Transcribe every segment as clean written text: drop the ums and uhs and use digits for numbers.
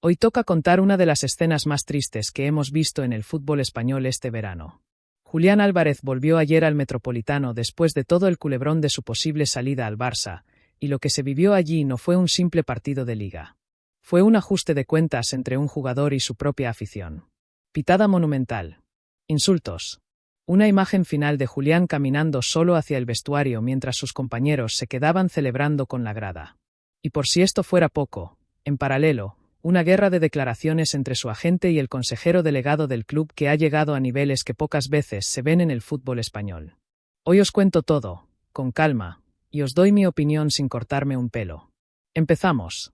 Hoy toca contar una de las escenas más tristes que hemos visto en el fútbol español este verano. Julián Álvarez volvió ayer al Metropolitano después de todo el culebrón de su posible salida al Barça, y lo que se vivió allí no fue un simple partido de liga. Fue un ajuste de cuentas entre un jugador y su propia afición. Pitada monumental. Insultos. Una imagen final de Julián caminando solo hacia el vestuario mientras sus compañeros se quedaban celebrando con la grada. Y por si esto fuera poco, en paralelo, una guerra de declaraciones entre su agente y el consejero delegado del club que ha llegado a niveles que pocas veces se ven en el fútbol español. Hoy os cuento todo, con calma, y os doy mi opinión sin cortarme un pelo. Empezamos.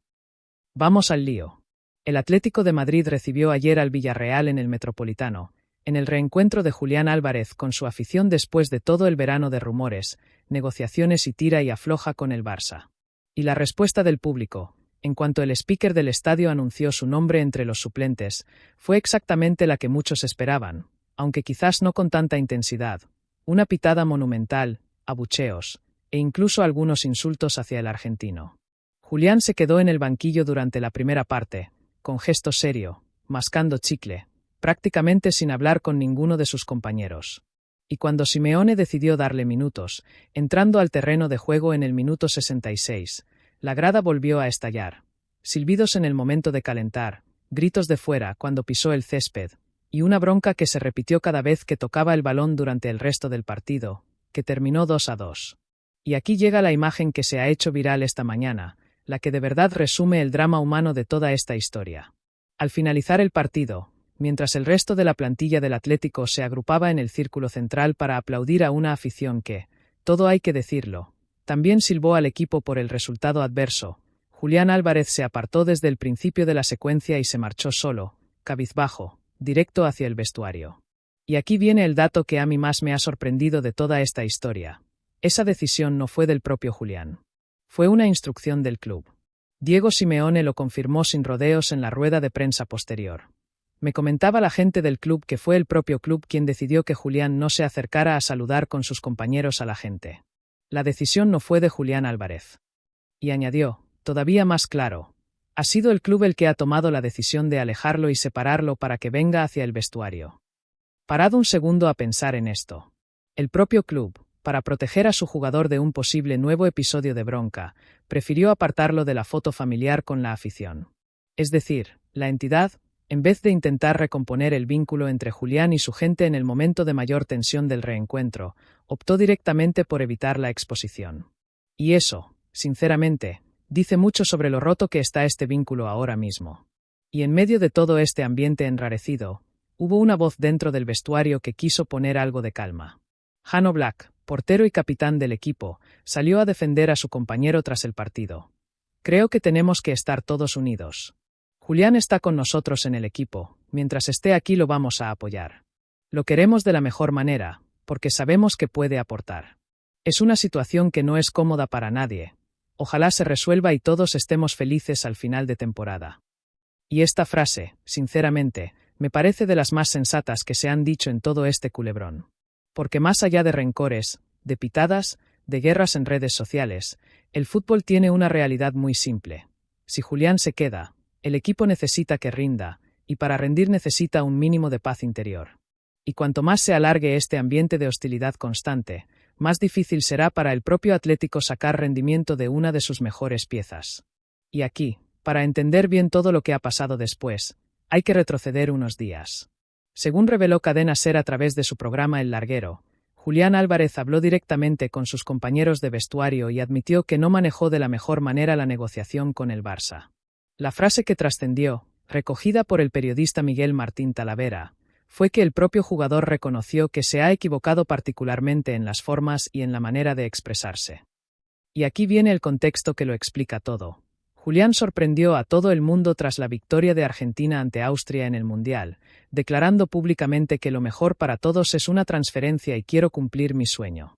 Vamos al lío. El Atlético de Madrid recibió ayer al Villarreal en el Metropolitano, en el reencuentro de Julián Álvarez con su afición después de todo el verano de rumores, negociaciones y tira y afloja con el Barça. Y la respuesta del público, en cuanto el speaker del estadio anunció su nombre entre los suplentes, fue exactamente la que muchos esperaban, aunque quizás no con tanta intensidad. Una pitada monumental, abucheos, e incluso algunos insultos hacia el argentino. Julián se quedó en el banquillo durante la primera parte, con gesto serio, mascando chicle, prácticamente sin hablar con ninguno de sus compañeros. Y cuando Simeone decidió darle minutos, entrando al terreno de juego en el minuto 66, la grada volvió a estallar. Silbidos en el momento de calentar, gritos de fuera cuando pisó el césped, y una bronca que se repitió cada vez que tocaba el balón durante el resto del partido, que terminó 2-2. Y aquí llega la imagen que se ha hecho viral esta mañana, la que de verdad resume el drama humano de toda esta historia. Al finalizar el partido, mientras el resto de la plantilla del Atlético se agrupaba en el círculo central para aplaudir a una afición que, todo hay que decirlo, también silbó al equipo por el resultado adverso, Julián Álvarez se apartó desde el principio de la secuencia y se marchó solo, cabizbajo, directo hacia el vestuario. Y aquí viene el dato que a mí más me ha sorprendido de toda esta historia. Esa decisión no fue del propio Julián. Fue una instrucción del club. Diego Simeone lo confirmó sin rodeos en la rueda de prensa posterior. Me comentaba la gente del club que fue el propio club quien decidió que Julián no se acercara a saludar con sus compañeros a la gente. La decisión no fue de Julián Álvarez. Y añadió, todavía más claro, ha sido el club el que ha tomado la decisión de alejarlo y separarlo para que venga hacia el vestuario. Parad un segundo a pensar en esto. El propio club, para proteger a su jugador de un posible nuevo episodio de bronca, prefirió apartarlo de la foto familiar con la afición. Es decir, la entidad, en vez de intentar recomponer el vínculo entre Julián y su gente en el momento de mayor tensión del reencuentro, optó directamente por evitar la exposición. Y eso, sinceramente, dice mucho sobre lo roto que está este vínculo ahora mismo. Y en medio de todo este ambiente enrarecido, hubo una voz dentro del vestuario que quiso poner algo de calma. Jano Black, portero y capitán del equipo, salió a defender a su compañero tras el partido. Creo que tenemos que estar todos unidos. Julián está con nosotros en el equipo, mientras esté aquí lo vamos a apoyar. Lo queremos de la mejor manera, porque sabemos que puede aportar. Es una situación que no es cómoda para nadie. Ojalá se resuelva y todos estemos felices al final de temporada. Y esta frase, sinceramente, me parece de las más sensatas que se han dicho en todo este culebrón. Porque más allá de rencores, de pitadas, de guerras en redes sociales, el fútbol tiene una realidad muy simple. Si Julián se queda, el equipo necesita que rinda, y para rendir necesita un mínimo de paz interior. Y cuanto más se alargue este ambiente de hostilidad constante, más difícil será para el propio Atlético sacar rendimiento de una de sus mejores piezas. Y aquí, para entender bien todo lo que ha pasado después, hay que retroceder unos días. Según reveló Cadena SER a través de su programa El Larguero, Julián Álvarez habló directamente con sus compañeros de vestuario y admitió que no manejó de la mejor manera la negociación con el Barça. La frase que trascendió, recogida por el periodista Miguel Martín Talavera, fue que el propio jugador reconoció que se ha equivocado particularmente en las formas y en la manera de expresarse. Y aquí viene el contexto que lo explica todo. Julián sorprendió a todo el mundo tras la victoria de Argentina ante Austria en el Mundial, declarando públicamente que lo mejor para todos es una transferencia y quiero cumplir mi sueño.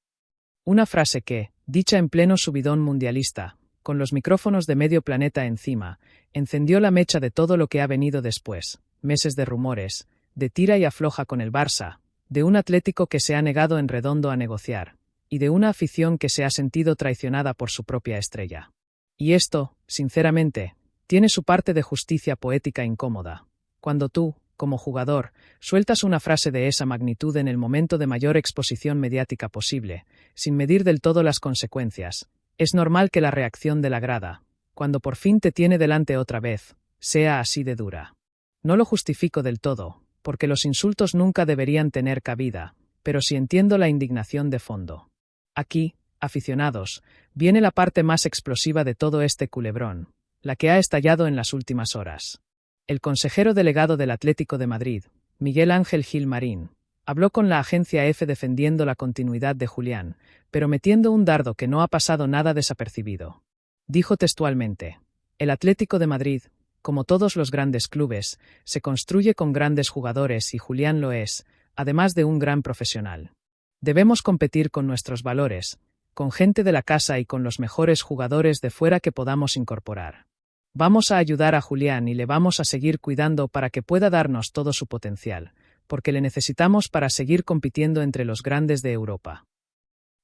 Una frase que, dicha en pleno subidón mundialista, con los micrófonos de medio planeta encima, encendió la mecha de todo lo que ha venido después, meses de rumores, de tira y afloja con el Barça, de un Atlético que se ha negado en redondo a negociar, y de una afición que se ha sentido traicionada por su propia estrella. Y esto, sinceramente, tiene su parte de justicia poética incómoda. Cuando tú, como jugador, sueltas una frase de esa magnitud en el momento de mayor exposición mediática posible, sin medir del todo las consecuencias, es normal que la reacción de la grada, cuando por fin te tiene delante otra vez, sea así de dura. No lo justifico del todo, porque los insultos nunca deberían tener cabida, pero sí entiendo la indignación de fondo. Aquí, aficionados, viene la parte más explosiva de todo este culebrón, la que ha estallado en las últimas horas. El consejero delegado del Atlético de Madrid, Miguel Ángel Gil Marín, habló con la agencia EFE defendiendo la continuidad de Julián, pero metiendo un dardo que no ha pasado nada desapercibido. Dijo textualmente: "El Atlético de Madrid, como todos los grandes clubes, se construye con grandes jugadores y Julián lo es, además de un gran profesional. Debemos competir con nuestros valores, con gente de la casa y con los mejores jugadores de fuera que podamos incorporar. Vamos a ayudar a Julián y le vamos a seguir cuidando para que pueda darnos todo su potencial, porque le necesitamos para seguir compitiendo entre los grandes de Europa".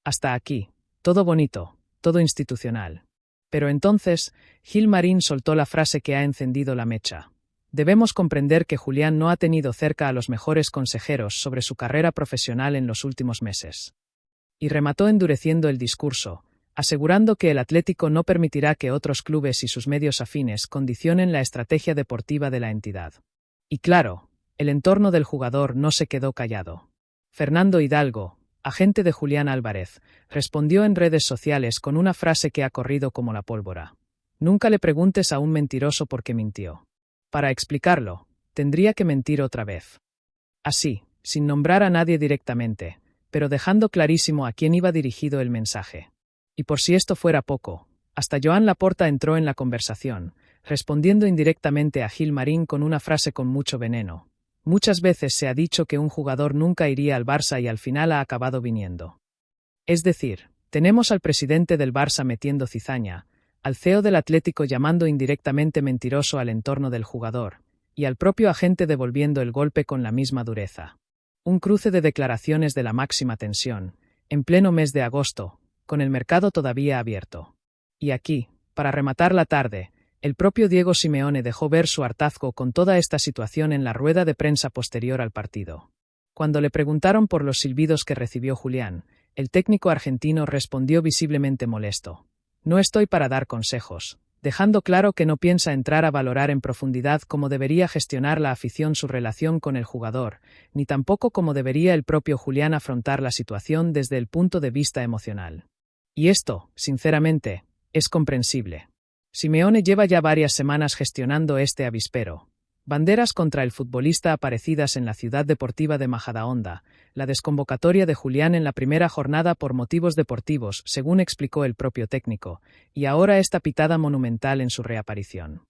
Hasta aquí, todo bonito, todo institucional. Pero entonces, Gil Marín soltó la frase que ha encendido la mecha. Debemos comprender que Julián no ha tenido cerca a los mejores consejeros sobre su carrera profesional en los últimos meses. Y remató endureciendo el discurso, asegurando que el Atlético no permitirá que otros clubes y sus medios afines condicionen la estrategia deportiva de la entidad. Y claro, el entorno del jugador no se quedó callado. Fernando Hidalgo, agente de Julián Álvarez, respondió en redes sociales con una frase que ha corrido como la pólvora: "Nunca le preguntes a un mentiroso por qué mintió. Para explicarlo, tendría que mentir otra vez". Así, sin nombrar a nadie directamente, pero dejando clarísimo a quién iba dirigido el mensaje. Y por si esto fuera poco, hasta Joan Laporta entró en la conversación, respondiendo indirectamente a Gil Marín con una frase con mucho veneno: "Muchas veces se ha dicho que un jugador nunca iría al Barça y al final ha acabado viniendo". Es decir, tenemos al presidente del Barça metiendo cizaña, al CEO del Atlético llamando indirectamente mentiroso al entorno del jugador, y al propio agente devolviendo el golpe con la misma dureza. Un cruce de declaraciones de la máxima tensión, en pleno mes de agosto, con el mercado todavía abierto. Y aquí, para rematar la tarde, el propio Diego Simeone dejó ver su hartazgo con toda esta situación en la rueda de prensa posterior al partido. Cuando le preguntaron por los silbidos que recibió Julián, el técnico argentino respondió visiblemente molesto: "No estoy para dar consejos", dejando claro que no piensa entrar a valorar en profundidad cómo debería gestionar la afición su relación con el jugador, ni tampoco cómo debería el propio Julián afrontar la situación desde el punto de vista emocional. Y esto, sinceramente, es comprensible. Simeone lleva ya varias semanas gestionando este avispero. Banderas contra el futbolista aparecidas en la ciudad deportiva de Majadahonda, la desconvocatoria de Julián en la primera jornada por motivos deportivos, según explicó el propio técnico, y ahora esta pitada monumental en su reaparición.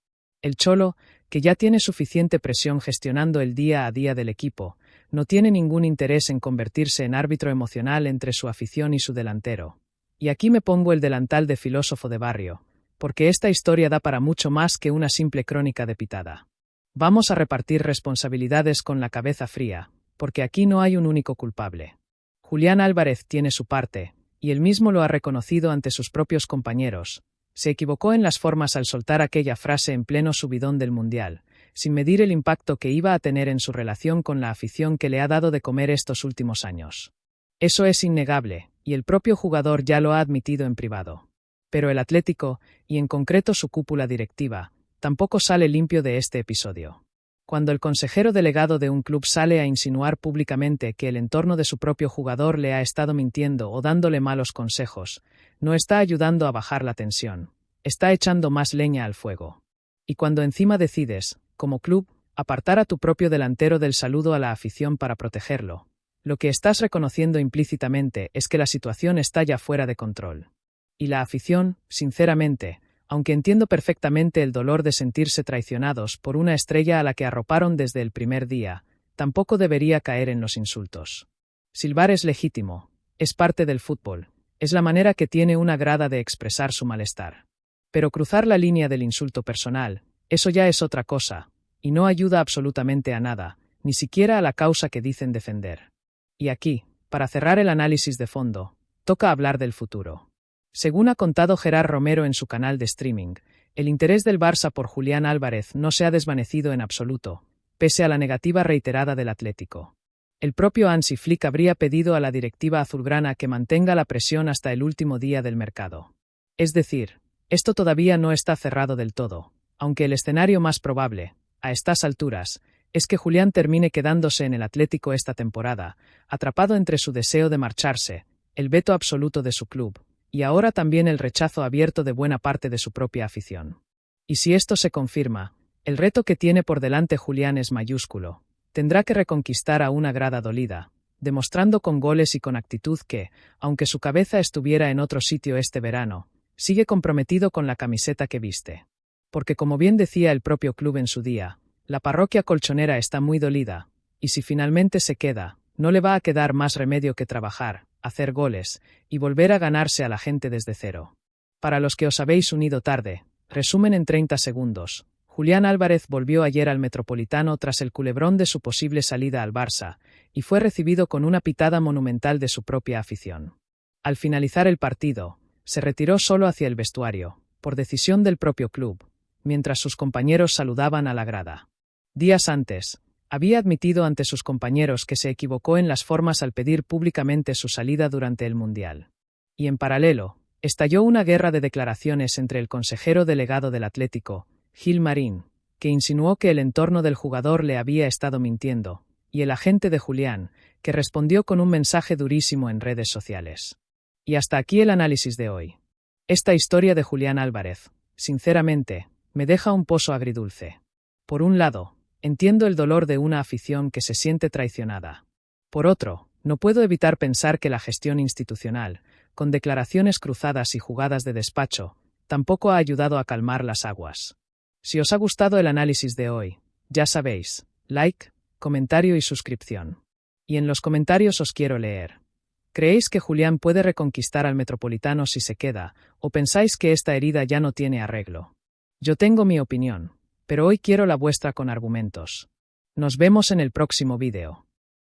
El Cholo, que ya tiene suficiente presión gestionando el día a día del equipo, no tiene ningún interés en convertirse en árbitro emocional entre su afición y su delantero. Y aquí me pongo el delantal de filósofo de barrio, porque esta historia da para mucho más que una simple crónica de pitada. Vamos a repartir responsabilidades con la cabeza fría, porque aquí no hay un único culpable. Julián Álvarez tiene su parte, y él mismo lo ha reconocido ante sus propios compañeros. Se equivocó en las formas al soltar aquella frase en pleno subidón del Mundial, sin medir el impacto que iba a tener en su relación con la afición que le ha dado de comer estos últimos años. Eso es innegable, y el propio jugador ya lo ha admitido en privado. Pero el Atlético, y en concreto su cúpula directiva, tampoco sale limpio de este episodio. Cuando el consejero delegado de un club sale a insinuar públicamente que el entorno de su propio jugador le ha estado mintiendo o dándole malos consejos, no está ayudando a bajar la tensión, está echando más leña al fuego. Y cuando encima decides, como club, apartar a tu propio delantero del saludo a la afición para protegerlo, lo que estás reconociendo implícitamente es que la situación está ya fuera de control. Y la afición, sinceramente, aunque entiendo perfectamente el dolor de sentirse traicionados por una estrella a la que arroparon desde el primer día, tampoco debería caer en los insultos. Silbar es legítimo, es parte del fútbol, es la manera que tiene una grada de expresar su malestar. Pero cruzar la línea del insulto personal, eso ya es otra cosa, y no ayuda absolutamente a nada, ni siquiera a la causa que dicen defender. Y aquí, para cerrar el análisis de fondo, toca hablar del futuro. Según ha contado Gerard Romero en su canal de streaming, El interés del Barça por Julián Álvarez no se ha desvanecido en absoluto, pese a la negativa reiterada del Atlético. El propio Hansi Flick habría pedido a la directiva azulgrana que mantenga la presión hasta el último día del mercado. Es decir, esto todavía no está cerrado del todo, aunque el escenario más probable, a estas alturas, es que Julián termine quedándose en el Atlético esta temporada, atrapado entre su deseo de marcharse, el veto absoluto de su club, y ahora también el rechazo abierto de buena parte de su propia afición. Y si esto se confirma, el reto que tiene por delante Julián es mayúsculo. Tendrá que reconquistar a una grada dolida, demostrando con goles y con actitud que, aunque su cabeza estuviera en otro sitio este verano, sigue comprometido con la camiseta que viste. Porque como bien decía el propio club en su día, la parroquia colchonera está muy dolida, y si finalmente se queda, no le va a quedar más remedio que trabajar, hacer goles, y volver a ganarse a la gente desde cero. Para los que os habéis unido tarde, resumen en 30 segundos. Julián Álvarez volvió ayer al Metropolitano tras el culebrón de su posible salida al Barça, y fue recibido con una pitada monumental de su propia afición. Al finalizar el partido, se retiró solo hacia el vestuario, por decisión del propio club, mientras sus compañeros saludaban a la grada. Días antes, había admitido ante sus compañeros que se equivocó en las formas al pedir públicamente su salida durante el Mundial. Y en paralelo, estalló una guerra de declaraciones entre el consejero delegado del Atlético, Gil Marín, que insinuó que el entorno del jugador le había estado mintiendo, y el agente de Julián, que respondió con un mensaje durísimo en redes sociales. Y hasta aquí el análisis de hoy. Esta historia de Julián Álvarez, sinceramente, me deja un pozo agridulce. Por un lado, entiendo el dolor de una afición que se siente traicionada. Por otro, no puedo evitar pensar que la gestión institucional, con declaraciones cruzadas y jugadas de despacho, tampoco ha ayudado a calmar las aguas. Si os ha gustado el análisis de hoy, ya sabéis, like, comentario y suscripción. Y en los comentarios os quiero leer. ¿Creéis que Julián puede reconquistar al Metropolitano si se queda, o pensáis que esta herida ya no tiene arreglo? Yo tengo mi opinión, pero hoy quiero la vuestra con argumentos. Nos vemos en el próximo vídeo.